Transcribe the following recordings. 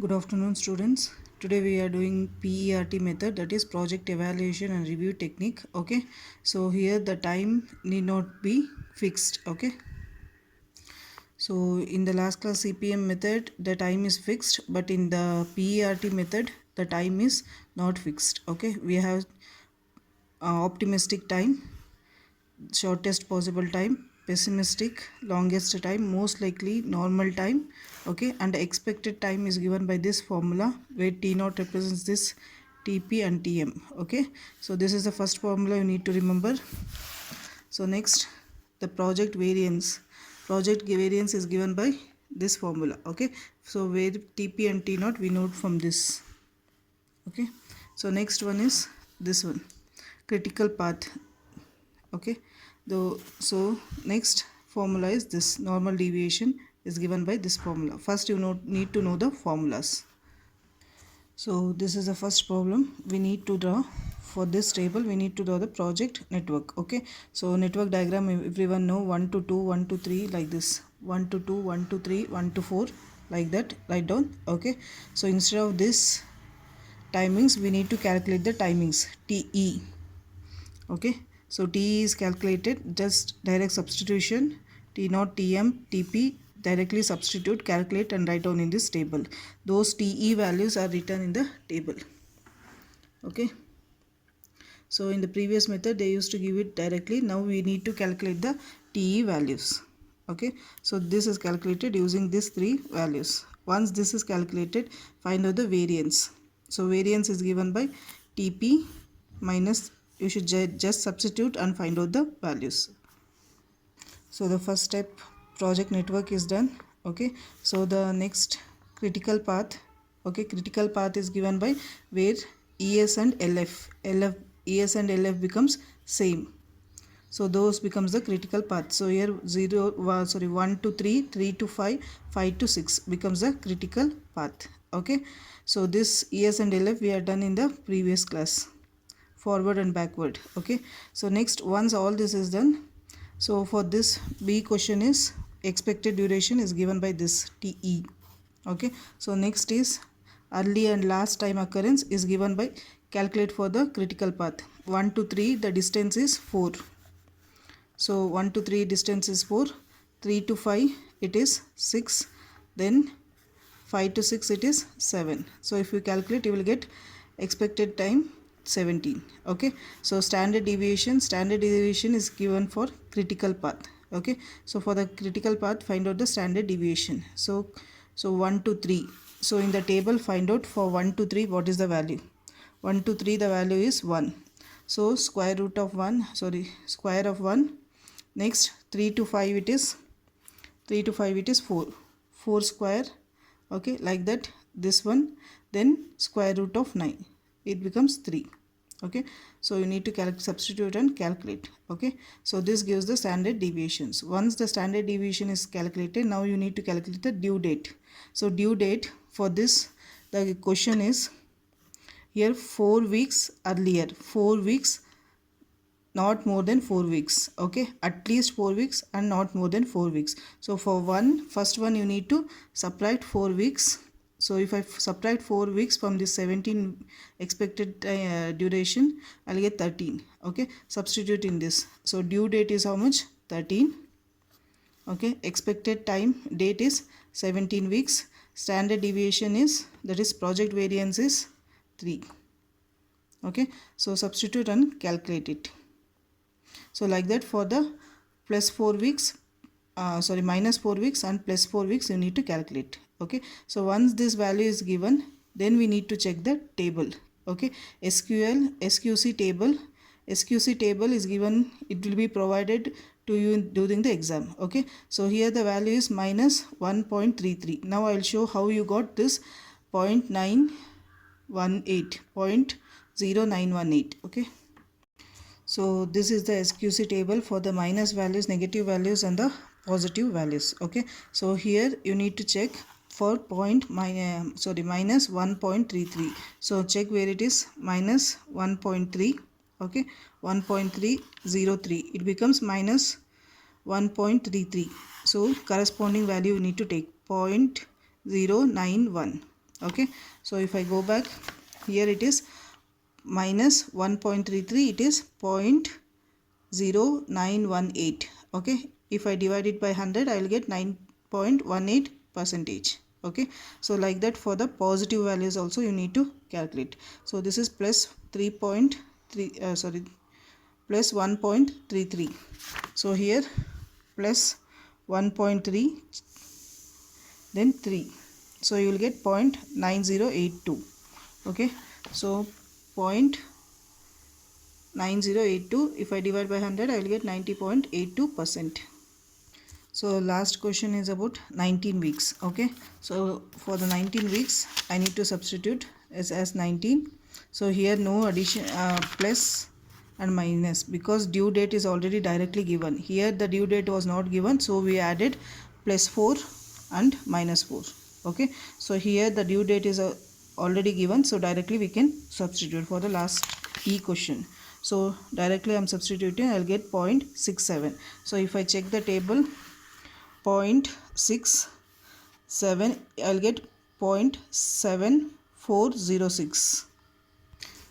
Good afternoon, students. Today we are doing PERT method, that is project evaluation and review technique. Okay, so here the time need not be fixed. Okay, so in the last class CPM method the time is fixed, but in the PERT method the time is not fixed. Okay, we have optimistic time, shortest possible time, pessimistic, longest time, most likely, normal time. Okay, and the expected time is given by this formula where T naught represents this TP and TM. Okay, so this is the first formula you need to remember. So next, the project variance is given by this formula. Okay, so where TP and T naught we note from this. Okay, so next one is this one, critical path. Okay, so next formula is this, normal deviation is given by this formula. First you need to know the formulas. So this is the first problem we need to draw. For this table we need to draw the project network. Okay, so network diagram everyone know, 1 to 2, 1 to 3, like this, 1 to 2, 1 to 3, 1 to 4, like that, write down. Okay, so instead of this timings we need to calculate the timings, TE. Okay, so T is calculated, just direct substitution, T naught, TM, TP, directly substitute, calculate and write down in this table. Those TE values are written in the table. Okay, so in the previous method they used to give it directly, now we need to calculate the TE values. Okay, so this is calculated using these three values. Once this is calculated, find out the variance. So variance is given by TP minus, you should just substitute and find out the values. So the first step, project network, is done. Okay, so the next, critical path. Okay, critical path is given by where ES and LF ES and LF becomes same, so those becomes the critical path. So here 1 to 3, 3 to 5, 5 to 6 becomes the critical path. Okay, so this ES and LF we are done in the previous class, forward and backward. Okay, so next, once all this is done, so for this B question is expected duration is given by this TE. Okay, so next is early and last time occurrence is given by, calculate for the critical path. 1 to 3 the distance is 4, so 1 to 3 distance is 4, 3 to 5 it is 6, then 5 to 6 it is 7. So if you calculate you will get expected time 17. Okay, so standard deviation is given for critical path. Okay, so for the critical path find out the standard deviation. So 1 to 3, so in the table find out for 1 to 3 what is the value. 1 to 3 the value is 1, so square of 1. Next 3 to 5 it is 4, 4 square. Okay, like that, this one, then square root of 9, it becomes 3. Okay, so you need to substitute and calculate. Okay, so this gives the standard deviations. Once the standard deviation is calculated, now you need to calculate the due date. So due date for this, the question is here 4 weeks earlier, 4 weeks, not more than 4 weeks. Okay, at least 4 weeks and not more than 4 weeks. So for first one you need to subtract 4 weeks. So if I subtract 4 weeks from this 17 expected duration, I'll get 13. Okay, substitute in this. So due date is how much? 13. Okay, expected time date is 17 weeks. Standard deviation is, that is project variance is 3. Okay, so substitute and calculate it. So like that, for the minus 4 weeks and plus 4 weeks you need to calculate. Okay, so once this value is given, then we need to check the table. Okay, SQC table is given, it will be provided to you during the exam. Okay, so here the value is minus 1.33. now I will show how you got this 0.0918. Okay, so this is the SQC table for the minus values, negative values and the positive values. Okay, so here you need to check for minus 1.33. so check where it is, minus 1.3. okay, 1.303, it becomes minus 1.33. so corresponding value you need to take 0.091. Okay, so if I go back here, it is minus 1.33, it is 0.0918. okay, if I divide it by 100, I will get 9.18 percentage. Okay, so like that for the positive values also you need to calculate. So this is plus 3.3 plus 1.33. so here plus 1.3, then 3, so you will get 0.9082. okay, so 0.9082, if I divide by 100, I will get 90.82%. so last question is about 19 weeks. okay, so for the 19 weeks I need to substitute as 19. so here no addition, plus and minus, because due date is already directly given. Here the due date was not given, so we added plus 4 and minus 4. okay, so here the due date is already given, so directly we can substitute for the last E question. so directly I am substituting, I will get 0.67. so if I check the table, 0.67, I'll get 0.7406.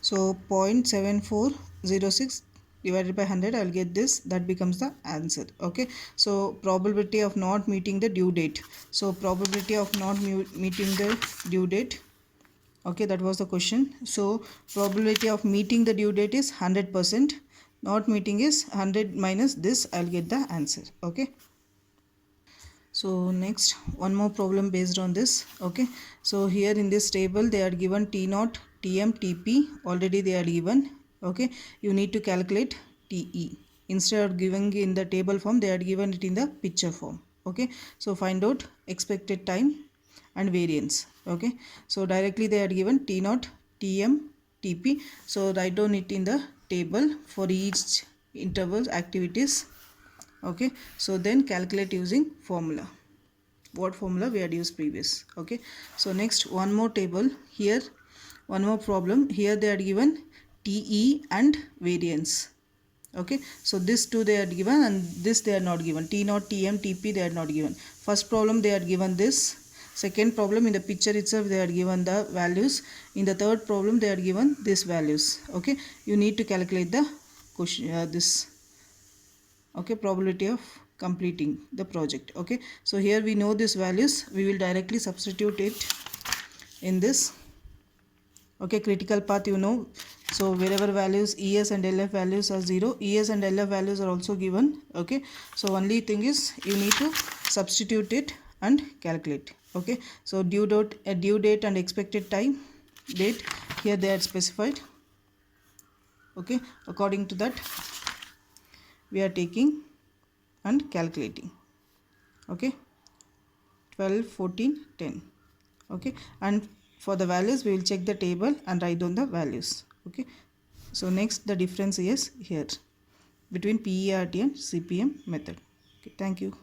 so 0.7406 divided by 100, I'll get this, that becomes the answer. okay, so probability of not meeting the due date. so probability of not meeting the due date, okay, that was the question. so probability of meeting the due date is 100%, not meeting is 100 minus this, I'll get the answer. okay, so next one more problem based on this. okay, so here in this table they are given T0, Tm, Tp, already they are given. okay, you need to calculate Te. instead of giving in the table form, they are given it in the picture form. okay, so find out expected time and variance. okay, so directly they are given T0, Tm, Tp, so write down it in the table for each interval activities. okay, so then calculate using formula, what formula we had used previous. okay, so next one more table here, one more problem here, they are given Te and variance. okay, so this two they are given and this they are not given, T0, Tm, Tp they are not given. First problem they are given this, second problem in the picture itself they are given the values, in the third problem they are given these values. okay, you need to calculate the question, this, okay, probability of completing the project. okay, so here we know these values, we will directly substitute it in this. okay, critical path you know, so wherever values ES and LF values are 0, ES and LF values are also given. okay, so only thing is you need to substitute it and calculate. okay, so due date and expected time date, here they are specified. okay, according to that we are taking and calculating. okay, 12, 14, 10. okay, and for the values we will check the table and write down the values. okay, so next the difference is here between PERT and CPM method. okay, thank you.